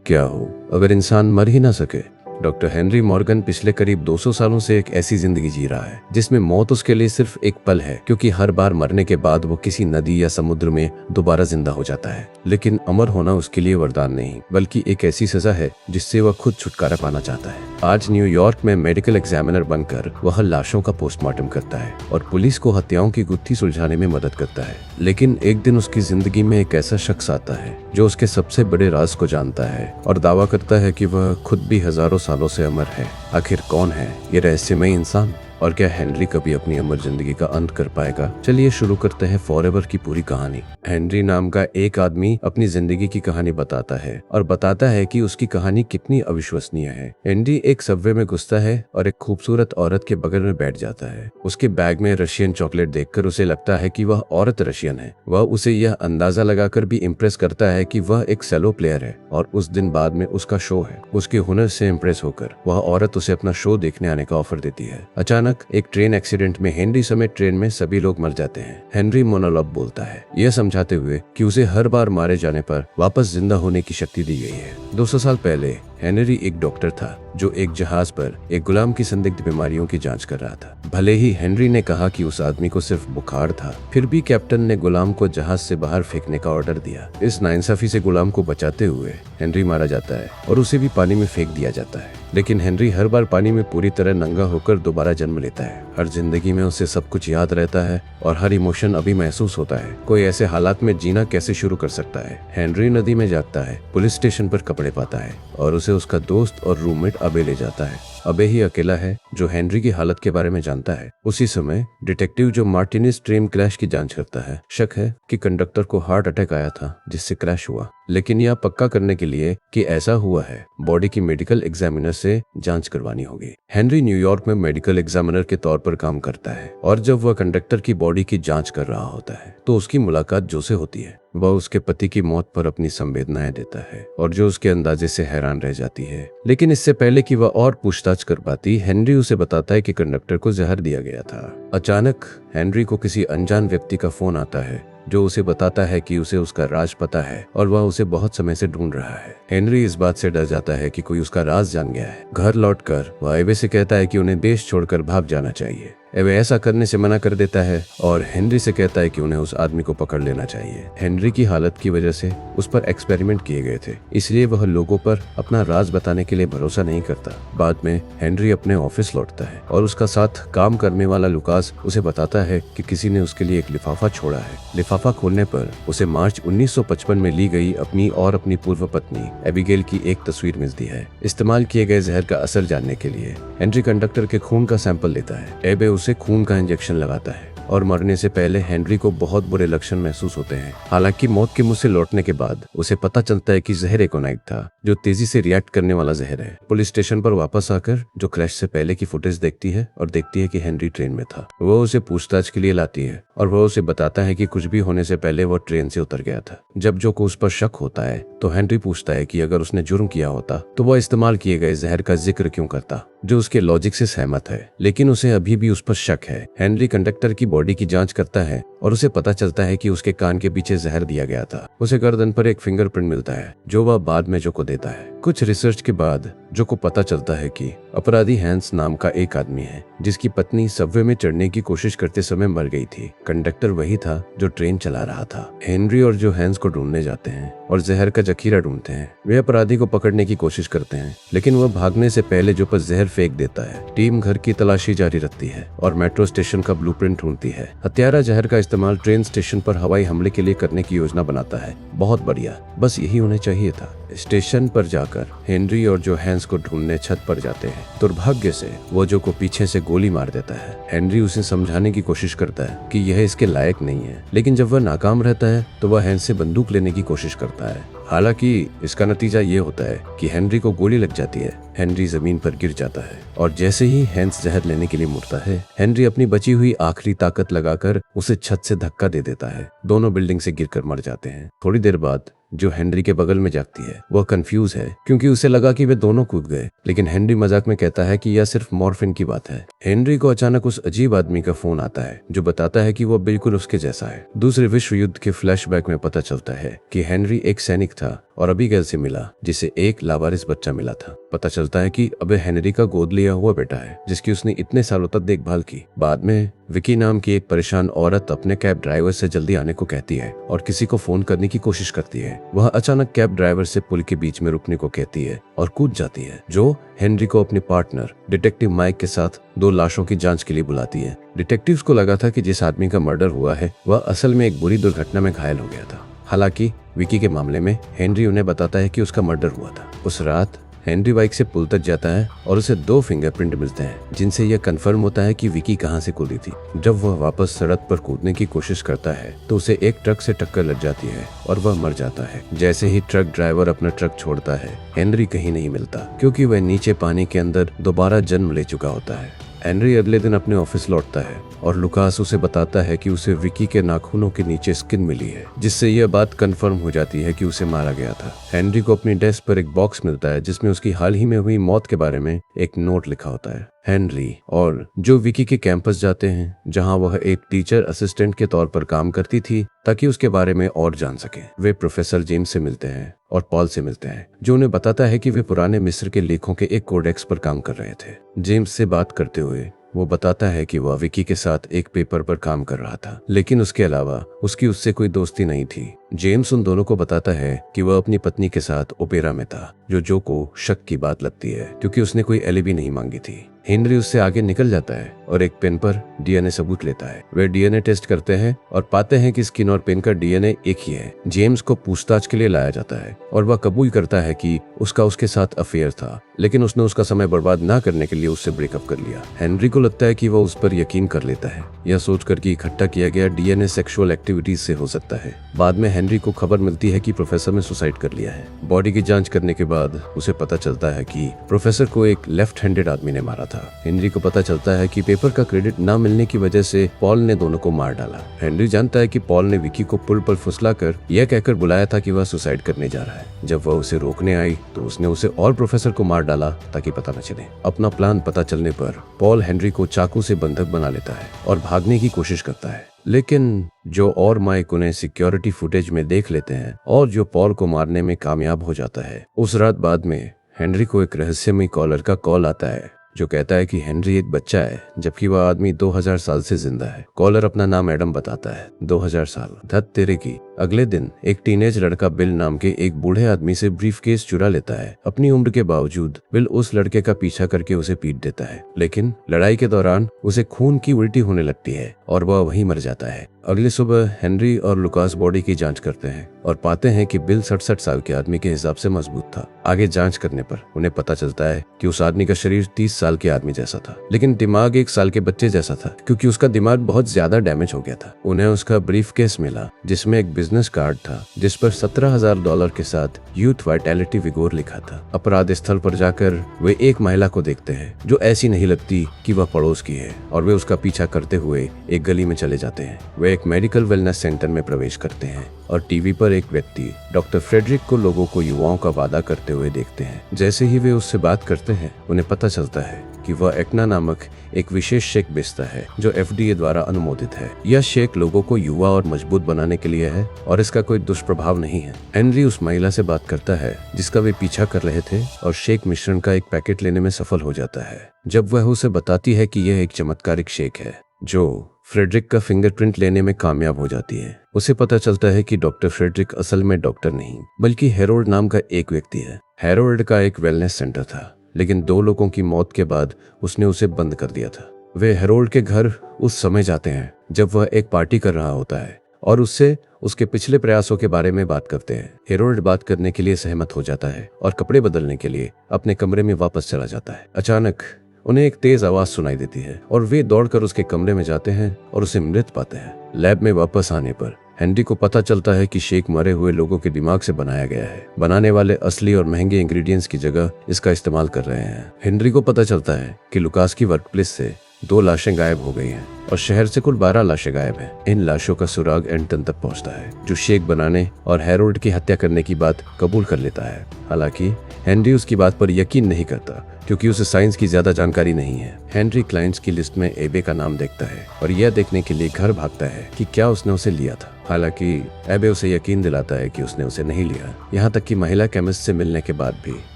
क्या हो अगर इंसान मर ही ना सके। डॉक्टर हेनरी मॉर्गन पिछले करीब 200 सालों से एक ऐसी जिंदगी जी रहा है जिसमें मौत उसके लिए सिर्फ एक पल है, क्योंकि हर बार मरने के बाद वो किसी नदी या समुद्र में दोबारा जिंदा हो जाता है। लेकिन अमर होना उसके लिए वरदान नहीं, बल्कि एक ऐसी सजा है जिससे वह खुद छुटकारा पाना चाहता है। आज न्यूयॉर्क में मेडिकल एग्जामिनर बनकर वह लाशों का पोस्टमार्टम करता है और पुलिस को हत्याओं की गुत्थी सुलझाने में मदद करता है। लेकिन एक दिन उसकी जिंदगी में एक ऐसा शख्स आता है जो उसके सबसे बड़े राज को जानता है और दावा करता है कि वह खुद भी हजारों सालों से अमर है। आखिर कौन है ये रहस्यमय इंसान, और क्या हेनरी कभी अपनी अमर जिंदगी का अंत कर पाएगा? चलिए शुरू करते हैं फॉरएवर की पूरी कहानी। हेनरी नाम का एक आदमी अपनी जिंदगी की कहानी बताता है और बताता है कि उसकी कहानी कितनी अविश्वसनीय है। हेनरी एक सबवे में घुसता है और एक खूबसूरत औरत के बगल में बैठ जाता है। उसके बैग में रशियन चॉकलेट देखकर उसे लगता है कि वह औरत रशियन है। वह उसे यह अंदाजा लगाकर भी इम्प्रेस करता है कि वह एक सेलो प्लेयर है और उस दिन बाद में उसका शो है। उसके हुनर से इम्प्रेस होकर वह औरत उसे अपना शो देखने आने का ऑफर देती है। अचानक एक ट्रेन एक्सीडेंट में हेनरी समेत ट्रेन में सभी लोग मर जाते हैं। हेनरी मोनोलॉग बोलता है, यह समझाते हुए कि उसे हर बार मारे जाने पर वापस जिंदा होने की शक्ति दी गई है। 200 साल पहले हेनरी एक डॉक्टर था जो एक जहाज पर एक गुलाम की संदिग्ध बीमारियों की जांच कर रहा था। भले ही हेनरी ने कहा कि उस आदमी को सिर्फ बुखार था, फिर भी कैप्टन ने गुलाम को जहाज से बाहर फेंकने का ऑर्डर दिया। इस नाइंसाफी से गुलाम को बचाते हुए हेनरी मारा जाता है और उसे भी पानी में फेंक दिया जाता है। लेकिन हेनरी हर बार पानी में पूरी तरह नंगा होकर दोबारा जन्म लेता है। हर जिंदगी में उसे सब कुछ याद रहता है और हर इमोशन अभी महसूस होता है। कोई ऐसे हालात में जीना कैसे शुरू कर सकता है? हेनरी नदी में जागता है, पुलिस स्टेशन पर कपड़े पाता है और उसे उसका दोस्त और रूममेट अबे ले जाता है। अबे ही अकेला है जो हेनरी की हालत के बारे में जानता है। उसी समय डिटेक्टिव जो मार्टिनिस ट्रेन क्रैश की जांच करता है, शक है कि कंडक्टर को हार्ट अटैक आया था जिससे क्रैश हुआ। लेकिन यह पक्का करने के लिए कि ऐसा हुआ है, बॉडी की मेडिकल एग्जामिनर से जांच करवानी होगी। हेनरी न्यूयॉर्क में मेडिकल एग्जामिनर के तौर पर काम करता है और जब वह कंडक्टर की बॉडी की जांच कर रहा होता है तो उसकी मुलाकात जो से होती है। वह उसके पति की मौत पर अपनी संवेदनाएं देता है और जो उसके अंदाजे से हैरान रह जाती है। लेकिन इससे पहले कि वह और पूछताछ कर पाती, हेनरी उसे बताता है कि कंडक्टर को जहर दिया गया था। अचानक हेनरी को किसी अनजान व्यक्ति का फोन आता है जो उसे बताता है कि उसे उसका राज पता है और वह उसे बहुत समय से ढूंढ रहा है। हेनरी इस बात से डर जाता है कि कोई उसका राज जान गया है। घर लौटकर वह एबे से कहता है कि उन्हें देश छोड़कर भाग जाना चाहिए। एबे ऐसा करने से मना कर देता है और हेनरी से कहता है कि उन्हें उस आदमी को पकड़ लेना चाहिए। हेनरी की हालत की वजह से उस पर एक्सपेरिमेंट किए गए थे, इसलिए वह लोगों पर अपना राज बताने के लिए भरोसा नहीं करता। बाद में हेनरी अपने ऑफिस लौटता है और उसका साथ काम करने वाला लुकास उसे बताता है कि किसी ने उसके लिए एक लिफाफा छोड़ा है। लिफाफा खोलने पर उसे मार्च 1955 में ली गई अपनी और अपनी पूर्व पत्नी एबिगेल की एक तस्वीर मिलती है। इस्तेमाल किए गए जहर का असर जानने के लिए हेनरी कंडक्टर के खून का सैंपल लेता है। एबे उसे खून का इंजेक्शन लगाता है और मरने से पहले हेनरी को बहुत बुरे लक्षण महसूस होते हैं। हालांकि मौत के मुंह से लौटने के बाद उसे पता चलता है कि जहर एकोनाइट था, जो तेजी से रिएक्ट करने वाला जहर है। पुलिस स्टेशन पर वापस आकर जो क्रैश से पहले की फुटेज देखती है और देखती है कि हेनरी ट्रेन में था। वह उसे पूछताछ के लिए लाती है और वह उसे बताता है कि कुछ भी होने से पहले वह ट्रेन से उतर गया था। जब जो को उस पर शक होता है तो हेनरी पूछता है कि अगर उसने जुर्म किया होता तो वह इस्तेमाल किए गए जहर का जिक्र क्यों करता, जो उसके लॉजिक से सहमत है। लेकिन उसे अभी भी उस पर शक है। हेनरी कंडक्टर की बॉडी की जांच करता है और उसे पता चलता है कि उसके कान के पीछे जहर दिया गया था। उसे गर्दन पर एक फिंगरप्रिंट मिलता है जो वह बाद में जो को देता है। कुछ रिसर्च के बाद जो को पता चलता है कि अपराधी हैंस नाम का एक आदमी है जिसकी पत्नी सबवे में चढ़ने की कोशिश करते समय मर गई थी। कंडक्टर वही था जो ट्रेन चला रहा था। हेनरी और जो हैंस को ढूंढने जाते हैं और जहर का जखीरा ढूंढते हैं। वे अपराधी को पकड़ने की कोशिश करते हैं, लेकिन वह भागने से पहले जो पर जहर फेंक देता है। टीम घर की तलाशी जारी रखती है और मेट्रो स्टेशन का ब्लूप्रिंट ढूंढती है। हत्यारा जहर का इस्तेमाल ट्रेन स्टेशन पर हवाई हमले के लिए करने की योजना बनाता है। बहुत बढ़िया, बस यही उन्हें चाहिए था। स्टेशन पर जाकर हेनरी और जो हैंस को ढूंढने छत पर जाते हैं। दुर्भाग्य से वो जो को पीछे से गोली मार देता है। हेनरी उसे समझाने की कोशिश करता है कि यह इसके लायक नहीं है, लेकिन जब वह नाकाम रहता है तो वह हैंस से बंदूक लेने की कोशिश करता है। हालांकि इसका नतीजा ये होता है कि हेनरी को गोली लग जाती है। हेनरी जमीन पर गिर जाता है और जैसे ही हैंस जहर लेने के लिए मुड़ता है, हेनरी अपनी बची हुई आखिरी ताकत लगाकर उसे छत से धक्का दे देता है। दोनों बिल्डिंग से गिरकर मर जाते हैं। थोड़ी देर बाद जो हेनरी के बगल में जागती है वह कंफ्यूज है क्योंकि उसे लगा कि वे दोनों कूद गए, लेकिन हेनरी मजाक में कहता है कि यह सिर्फ मॉर्फिन की बात है। हेनरी को अचानक उस अजीब आदमी का फोन आता है जो बताता है कि वह बिल्कुल उसके जैसा है। दूसरे विश्व युद्ध के फ्लैशबैक में पता चलता है कि हेनरी एक सैनिक था और अबीगेल से मिला, जिसे एक लावारिस बच्चा मिला था। पता चलता है कि अब हेनरी का गोद लिया हुआ बेटा है जिसकी उसने इतने सालों तक देखभाल की। बाद में विकी नाम की एक परेशान औरत अपने कैब ड्राइवर से जल्दी आने को कहती है और किसी को फोन करने की कोशिश करती है। वह अचानक कैब ड्राइवर से पुल के बीच में रुकने को कहती है और कूद जाती है, जो हेनरी को अपने पार्टनर डिटेक्टिव माइक के साथ 2 लाशों की जांच के लिए बुलाती है। डिटेक्टिव्स को लगा था कि जिस आदमी का मर्डर हुआ है वह असल में एक बुरी दुर्घटना में घायल हो गया था। हालांकि विकी के मामले में हेनरी उन्हें बताता है कि उसका मर्डर हुआ था। उस रात हेनरी बाइक से पुल तक जाता है और उसे 2 फिंगरप्रिंट मिलते हैं जिनसे यह कंफर्म होता है कि विकी कहां से कूदी थी। जब वह वापस सड़क पर कूदने की कोशिश करता है तो उसे एक ट्रक से टक्कर लग जाती है और वह मर जाता है। जैसे ही ट्रक ड्राइवर अपना ट्रक छोड़ता है, हेनरी कहीं नहीं मिलता क्योंकि वह नीचे पानी के अंदर दोबारा जन्म ले चुका होता है। हेनरी अगले दिन अपने ऑफिस लौटता है और लुकास उसे बताता है कि उसे विकी के नाखूनों के नीचे स्किन मिली है, जिससे यह बात कंफर्म हो जाती है कि उसे मारा गया था। हेनरी को अपनी डेस्क पर एक बॉक्स मिलता है जिसमें उसकी हाल ही में हुई मौत के बारे में एक नोट लिखा होता है। हेनरी और जो विकी के कैंपस जाते हैं जहां वह एक टीचर असिस्टेंट के तौर पर काम करती थी ताकि उसके बारे में और जान सके। वे प्रोफेसर जेम्स से मिलते हैं और पॉल से मिलते हैं, जो उन्हें बताता है कि वे पुराने मिस्र के लेखों के एक कोडेक्स पर काम कर रहे थे। जेम्स से बात करते हुए वो बताता है कि वह विकी के साथ एक पेपर पर काम कर रहा था, लेकिन उसके अलावा उसकी उससे कोई दोस्ती नहीं थी। जेम्स उन दोनों को बताता है कि वह अपनी पत्नी के साथ ओपेरा में था, जो को शक की बात लगती है क्योंकि उसने कोई एलिबी नहीं मांगी थी। हेनरी उससे आगे निकल जाता है और एक पेन पर डीएनए सबूत लेता है। वे डीएनए टेस्ट करते हैं और पाते हैं कि स्किन और पेन का डीएनए एक ही है। जेम्स को पूछताछ के लिए लाया जाता है और वह कबूल करता है कि उसका उसके साथ अफेयर था, लेकिन उसने उसका समय बर्बाद न करने के लिए उससे ब्रेकअप कर लिया। हेनरी को लगता है कि वह उस पर यकीन कर लेता है, यह सोचकर कि इकट्ठा किया गया डीएनए सेक्सुअल एक्टिविटीज से हो सकता है। बाद में हेनरी को खबर मिलती है कि प्रोफेसर ने सुसाइड कर लिया है। बॉडी की जांच करने के बाद उसे पता चलता है कि प्रोफेसर को एक लेफ्ट हैंडेड आदमी ने मारा था। हेनरी को पता चलता है कि पेपर का क्रेडिट न मिलने की वजह से पॉल ने दोनों को मार डाला। हेनरी जानता है कि पॉल ने विकी को पुल पर फुसलाकर यह कहकर बुलाया था कि वह सुसाइड करने जा रहा है। जब वह उसे रोकने आई तो उसने उसे और प्रोफेसर को मार डाला ताकि पता न चले। अपना प्लान पता चलने पर पॉल हेनरी को चाकू से बंधक बना लेता है और भागने की कोशिश करता है, लेकिन जो और माइक उन्हें सिक्योरिटी फुटेज में देख लेते हैं और जो पॉल को मारने में कामयाब हो जाता है। उस रात बाद में हेनरी को एक रहस्यमय कॉलर का कॉल आता है जो कहता है कि हेनरी एक बच्चा है जबकि वह आदमी 2000 साल से जिंदा है। कॉलर अपना नाम एडम बताता है। 2000 साल धत तेरे की। अगले दिन एक टीनेज लड़का बिल नाम के एक बूढ़े आदमी से ब्रीफकेस चुरा लेता है। अपनी उम्र के बावजूद बिल उस लड़के का पीछा करके उसे पीट देता है, लेकिन लड़ाई के दौरान उसे खून की उल्टी होने लगती है और वह वहीं मर जाता है। अगली सुबह हेनरी और लुकास बॉडी की जांच करते हैं और पाते हैं कि बिल 67 साल के आदमी के हिसाब से मजबूत था। आगे जांच करने पर उन्हें पता चलता है कि उस आदमी का शरीर 30 साल के आदमी जैसा था, लेकिन दिमाग 1 साल के बच्चे जैसा था क्योंकि उसका दिमाग बहुत ज्यादा डैमेज हो गया था। उन्हें उसका ब्रीफकेस मिला जिसमें एक बिजनेस कार्ड था जिस पर $17,000 के साथ यूथ वाइटैलिटी विगोर लिखा था। अपराध स्थल पर जाकर वे एक महिला को देखते हैं जो ऐसी नहीं लगती कि वह पड़ोस की है और वे उसका पीछा करते हुए एक गली में चले जाते हैं। वे एक मेडिकल वेलनेस सेंटर में प्रवेश करते हैं और टीवी पर एक व्यक्ति डॉक्टर फ्रेडरिक को लोगों को युवाओं का वादा करते हुए देखते हैं। जैसे ही वे उससे बात करते हैं उन्हें पता चलता है कि वह एक्ना नामक एक विशेष शेक बेचता है जो FDA द्वारा अनुमोदित है। यह शेक लोगों को युवा और मजबूत बनाने के लिए है और इसका कोई दुष्प्रभाव नहीं है। हेनरी उस महिला से बात करता है जिसका वे पीछा कर रहे थे और शेक मिश्रण का एक पैकेट लेने में सफल हो जाता है। जब वह उसे बताती है कि यह एक चमत्कारिक शेक है जो फ्रेडरिक का फिंगरप्रिंट लेने में कामयाब हो जाती है, उसे पता चलता है कि डॉक्टर फ्रेडरिक असल में डॉक्टर नहीं बल्कि हेरोल्ड नाम का एक व्यक्ति है। हेरोल्ड का एक वेलनेस सेंटर था, लेकिन 2 लोगों की मौत के बाद उसने उसे बंद कर दिया था। वे हेरोल्ड के घर उस समय जाते हैं जब वह एक पार्टी कर रहा होता है और उससे उसके पिछले प्रयासों के बारे में बात करते हैं। हेरोल्ड बात करने के लिए सहमत हो जाता है और कपड़े बदलने के लिए अपने कमरे में वापस चला जाता है। अचानक उन्हें एक तेज आवाज सुनाई देती है और वे दौड़कर उसके कमरे में जाते हैं और उसे मृत पाते हैं। लैब में वापस आने पर हेनरी को पता चलता है कि शेक मरे हुए लोगों के दिमाग से बनाया गया है। बनाने वाले असली और महंगे इंग्रेडिएंट्स की जगह इसका इस्तेमाल कर रहे हैं। हेनरी को पता चलता है कि लुकास की वर्कप्लेस से 2 लाशें गायब हो गई हैं और शहर से कुल 12 लाशें गायब हैं। इन लाशों का सुराग एंटन तक पहुंचता है जो शेक बनाने और हेरोल्ड की हत्या करने की बात कबूल कर लेता है। हालांकि हेनरी उसकी बात पर यकीन नहीं करता क्योंकि उसे साइंस की ज्यादा जानकारी नहीं है। हेनरी क्लाइंट्स की लिस्ट में एबे का नाम देखता है और यह देखने के लिए घर भागता है कि क्या उसने उसे लिया था। हालांकि एबे उसे यकीन दिलाता है कि उसने उसे नहीं लिया। यहाँ तक कि महिला केमिस्ट से मिलने के बाद भी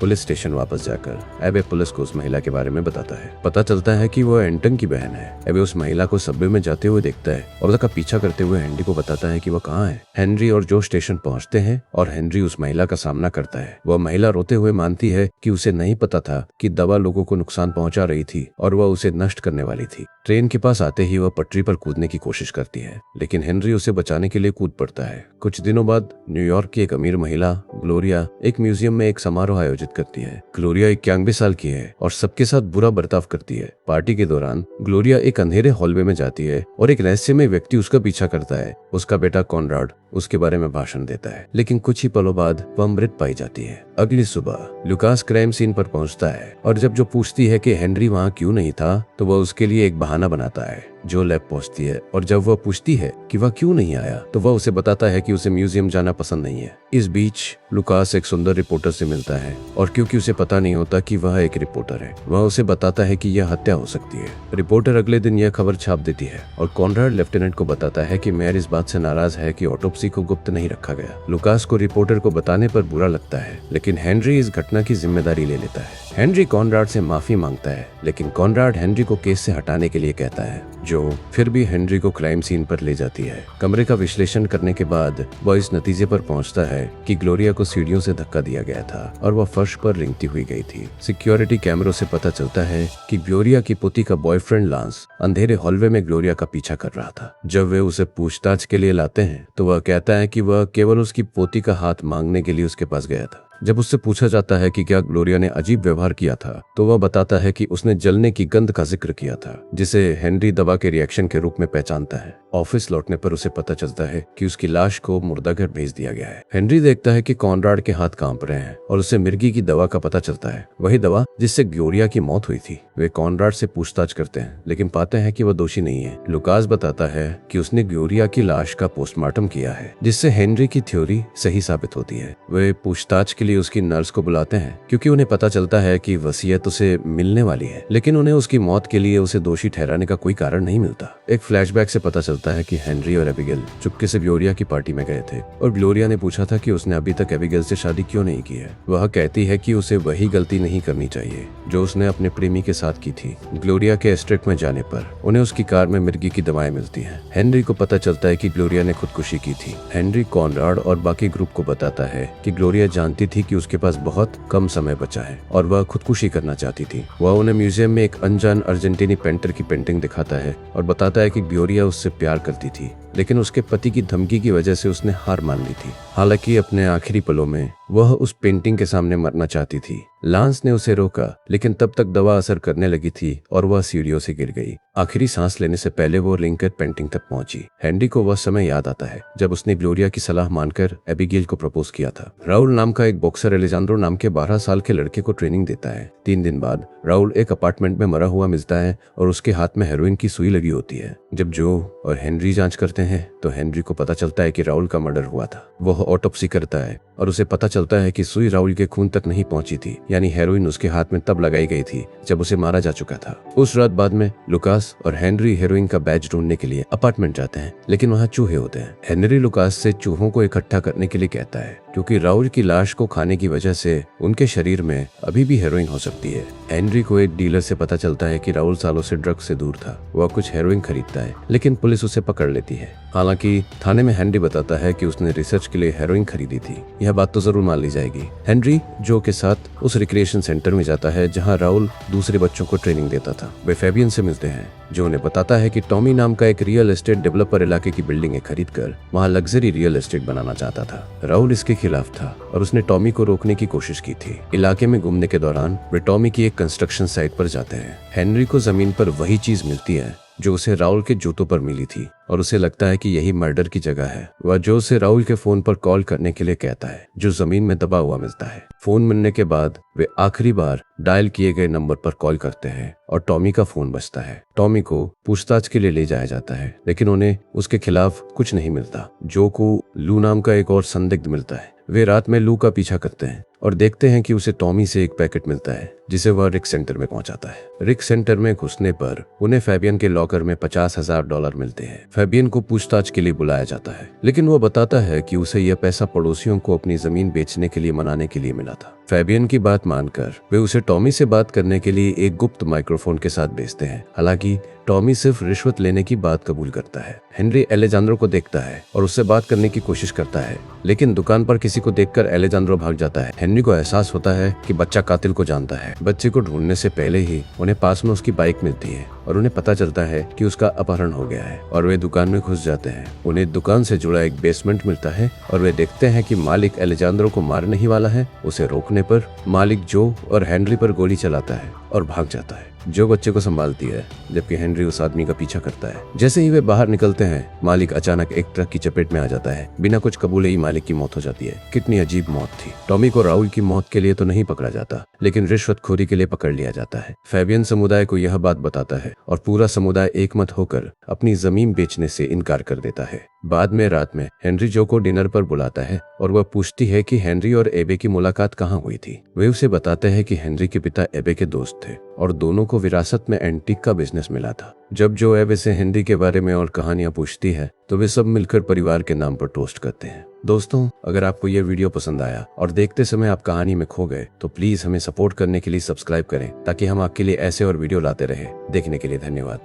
पुलिस स्टेशन वापस जाकर एबे पुलिस को उस महिला के बारे में बताता है। पता चलता है कि वो एंटन की बहन है। एबे उस महिला को सबवे में जाते हुए देखता है और उसका पीछा करते हुए हेनरी को बताता है कि वह कहाँ है। हेनरी और जो स्टेशन पहुँचते हैं और हेनरी उस महिला का सामना करता है। वह महिला रोते हुए मानती है कि उसे नहीं पता था कि दवा लोगों को नुकसान पहुंचा रही थी और वह उसे नष्ट करने वाली थी। ट्रेन के पास आते ही वह पटरी पर कूदने की कोशिश करती है, लेकिन हेनरी उसे बचाने के लिए कूद पड़ता है। कुछ दिनों बाद न्यूयॉर्क की एक अमीर महिला ग्लोरिया एक म्यूजियम में एक समारोह आयोजित करती है। ग्लोरिया 91 साल की है और सबके साथ बुरा बर्ताव करती है। पार्टी के दौरान ग्लोरिया एक अंधेरे हॉलवे में जाती है और एक रहस्यमय व्यक्ति उसका पीछा करता है। उसका बेटा कॉनराड उसके बारे में भाषण देता है, लेकिन कुछ ही पलों बाद वह मृत पाई जाती है। अगली सुबह लुकास क्राइम सीन पर पहुंचता है और जब जो पूछती है कि हेनरी वहां क्यों नहीं था, तो वह उसके लिए एक बहाना बनाता है। जो लैब पहुंचती है और जब वह पूछती है कि वह क्यों नहीं आया, तो वह उसे बताता है कि उसे म्यूजियम जाना पसंद नहीं है। इस बीच लुकास एक सुंदर रिपोर्टर से मिलता है और क्योंकि उसे पता नहीं होता कि वह एक रिपोर्टर है, वह उसे बताता है कि यह हत्या हो सकती है। रिपोर्टर अगले दिन यह खबर छाप देती है और कॉनराड लेफ्टिनेंट को बताता है कि मेयर इस बात से नाराज है कि ऑटोप्सी को गुप्त नहीं रखा गया। लुकास को रिपोर्टर को बताने पर बुरा लगता है, लेकिन हेनरी इस घटना की जिम्मेदारी ले लेता है। हेनरी कॉनराड से माफी मांगता है, लेकिन कॉनराड हेनरी को केस से हटाने के लिए कहता है, जो फिर भी हेनरी को क्राइम सीन पर ले जाती है। कमरे का विश्लेषण करने के बाद वह इस नतीजे पर पहुंचता है कि ग्लोरिया को सीढ़ियों से धक्का दिया गया था और वह फर्श पर रेंगती हुई गई थी। सिक्योरिटी कैमरों से पता चलता है कि ग्लोरिया की पोती का बॉयफ्रेंड लांस अंधेरे हॉलवे में ग्लोरिया का पीछा कर रहा था। जब वे उसे पूछताछ के लिए लाते हैं तो वह कहता है कि वह केवल उसकी पोती का हाथ मांगने के लिए उसके पास गया था। जब उससे पूछा जाता है कि क्या ग्लोरिया ने अजीब व्यवहार किया था, तो वह बताता है कि उसने जलने की गंध का जिक्र किया था, जिसे हेनरी दवा के रिएक्शन के रूप में पहचानता है। ऑफिस लौटने पर उसे पता चलता है कि उसकी लाश को मुर्दाघर भेज दिया गया है। हेनरी देखता है कि कॉनराड के हाथ कांप रहे हैं और उसे मिर्गी की दवा का पता चलता है, वही दवा जिससे ग्लोरिया की मौत हुई थी। वे कॉनराड से पूछताछ करते हैं, लेकिन पाते हैं कि वह दोषी नहीं है। लुकास बताता है कि उसने ग्लोरिया की लाश का पोस्टमार्टम किया है, जिससे हेनरी की थ्योरी सही साबित होती है। वे पूछताछ के लिए उसकी नर्स को बुलाते हैं क्योंकि उन्हें पता चलता है कि वसीयत उसे मिलने वाली है, लेकिन उन्हें उसकी मौत के लिए उसे दोषी ठहराने का कोई कारण नहीं मिलता। एक फ्लैशबैक से पता चलता है कि हेनरी और एबिगेल चुपके से ग्लोरिया की पार्टी में गए थे और ग्लोरिया ने पूछा था कि उसने अभी तक एबिगेल से शादी क्यों नहीं की है। वह कहती है कि उसे वही गलती नहीं करनी चाहिए जो उसने अपने प्रेमी के साथ की थी। ग्लोरिया के एस्टेट में जाने पर उन्हें उसकी कार में मिर्गी की दवाएं मिलती हैं। हेनरी को पता चलता है कि ग्लोरिया ने खुदकुशी की थी। हेनरी कॉनराड और बाकी ग्रुप को बताता है कि ग्लोरिया जानती थी कि उसके पास बहुत कम समय बचा है और वह खुदकुशी करना चाहती थी। वह उन्हें म्यूजियम में एक अनजान अर्जेंटीनी पेंटर की पेंटिंग दिखाता है और बताता है कि ग्लोरिया उससे प्यार करती थी, लेकिन उसके पति की धमकी की वजह से उसने हार मान ली थी। हालांकि अपने आखिरी पलों में वह उस पेंटिंग के सामने मरना चाहती थी। लांस ने उसे रोका, लेकिन तब तक दवा असर करने लगी थी और वह सीढ़ियों से गिर गई। आखिरी सांस लेने से पहले वो लिंकेट पेंटिंग तक पहुंची। हेनरी को वह समय याद आता है जब उसने ग्लोरिया की सलाह मानकर एबिगेल को प्रपोज किया था। राउल नाम का एक बॉक्सर एलेजांड्रो नाम के 12 साल के लड़के को ट्रेनिंग देता है। 3 दिन बाद राउल एक अपार्टमेंट में मरा हुआ मिलता है और उसके हाथ में हेरोइन की सुई लगी होती है। जब जो और हेनरी जांच करते हैं तो हेनरी को पता चलता है कि राउल का मर्डर हुआ था। वह ऑटोप्सी करता है और उसे पता चलता है कि सुई राउल के खून तक नहीं पहुंची थी, यानी हेरोइन उसके हाथ में तब लगाई गई थी जब उसे मारा जा चुका था। उस रात बाद में लुकास और हेनरी हेरोइन का बैच ढूंढने के लिए अपार्टमेंट जाते हैं, लेकिन वहाँ चूहे होते हैं। हेनरी लुकास से चूहों को इकट्ठा करने के लिए कहता है क्योंकि राउल की लाश को खाने की वजह से उनके शरीर में अभी भी हेरोइन हो सकती है। हेनरी को एक डीलर से पता चलता है कि राउल सालों से ड्रग्स से दूर था। वह कुछ हेरोइन खरीदता है, लेकिन पुलिस उसे पकड़ लेती है। हालांकि थाने में हेनरी बताता है कि उसने रिसर्च के लिए हेरोइन खरीदी थी। यह बात तो जरूर मान ली जाएगी। हेनरी जो के साथ उस रिक्रिएशन सेंटर में जाता है जहां राउल दूसरे बच्चों को ट्रेनिंग देता था। वे फेबियन से मिलते हैं जो उन्हें बताता है कि टॉमी नाम का एक रियल एस्टेट डेवलपर इलाके की बिल्डिंगें खरीदकर वहां लग्जरी रियल एस्टेट बनाना चाहता था। राउल इसके खिलाफ था और उसने टॉमी को रोकने की कोशिश की थी। इलाके में घूमने के दौरान वे टॉमी की एक कंस्ट्रक्शन साइट पर जाते हैं। हेनरी को जमीन पर वही चीज मिलती है जो उसे राउल के जूतों पर मिली थी और उसे लगता है कि यही मर्डर की जगह है। वह जो उसे राउल के फोन पर कॉल करने के लिए कहता है जो जमीन में दबा हुआ मिलता है। फोन मिलने के बाद वे आखिरी बार डायल किए गए नंबर पर कॉल करते हैं और टॉमी का फोन बजता है। टॉमी को पूछताछ के लिए ले जाया जाता है, लेकिन उन्हें उसके खिलाफ कुछ नहीं मिलता। जो को लू नाम का एक और संदिग्ध मिलता है। वे रात में लू का पीछा करते हैं और देखते हैं कि उसे टॉमी से एक पैकेट मिलता है जिसे वह रिक सेंटर में पहुंचाता है। रिक सेंटर में घुसने पर उन्हें फैबियन के लॉकर में $50,000 मिलते हैं। फैबियन को पूछताछ के लिए बुलाया जाता है, लेकिन वो बताता है कि उसे यह पैसा पड़ोसियों को अपनी जमीन बेचने के लिए मनाने के लिए मिला था। फैबियन की बात मानकर वे उसे टॉमी से बात करने के लिए एक गुप्त माइक्रोफोन के साथ भेजते हैं। हालांकि टॉमी सिर्फ रिश्वत लेने की बात कबूल करता है। हेनरी एलेजांद्रो को देखता है और उससे बात करने की कोशिश करता है, लेकिन दुकान पर किसी को देखकर एलेजांद्रो भाग जाता है। हेनरी को एहसास होता है कि बच्चा कातिल को जानता है। बच्चे को ढूंढने से पहले ही उन्हें पास में उसकी बाइक मिलती है और उन्हें पता चलता है कि उसका अपहरण हो गया है और वे दुकान में घुस जाते हैं। उन्हें दुकान से जुड़ा एक बेसमेंट मिलता है और वे देखते हैं कि मालिक एलेजांद्रो को मारने ही वाला है। उसे रोकने पर मालिक जो और हेनरी पर गोली चलाता है और भाग जाता है। जो बच्चे को संभालती है, जबकि हेनरी उस आदमी का पीछा करता है। जैसे ही वे बाहर निकलते हैं, मालिक अचानक एक ट्रक की चपेट में आ जाता है। बिना कुछ कबूले ही मालिक की मौत हो जाती है। कितनी अजीब मौत थी। टॉमी को राहुल की मौत के लिए तो नहीं पकड़ा जाता, लेकिन रिश्वतखोरी के लिए पकड़ लिया जाता है। फैबियन समुदाय को यह बात बताता है और पूरा समुदाय एकमत होकर अपनी जमीन बेचने से इनकार कर देता है। बाद में रात में हेनरी जो को डिनर पर बुलाता है और वह पूछती है कि हेनरी और एबे की मुलाकात कहाँ हुई थी। वे उसे बताते हैं कि हेनरी के पिता एबे के दोस्त थे और दोनों को विरासत में एंटीक का बिजनेस मिला था। जब जो एबे से हेनरी के बारे में और कहानियां पूछती है तो वे सब मिलकर परिवार के नाम पर टोस्ट करते हैं। दोस्तों, अगर आपको यह वीडियो पसंद आया और देखते समय आप कहानी में खो गए तो प्लीज हमें सपोर्ट करने के लिए सब्सक्राइब करें, ताकि हम आपके लिए ऐसे और वीडियो लाते रहे। देखने के लिए धन्यवाद।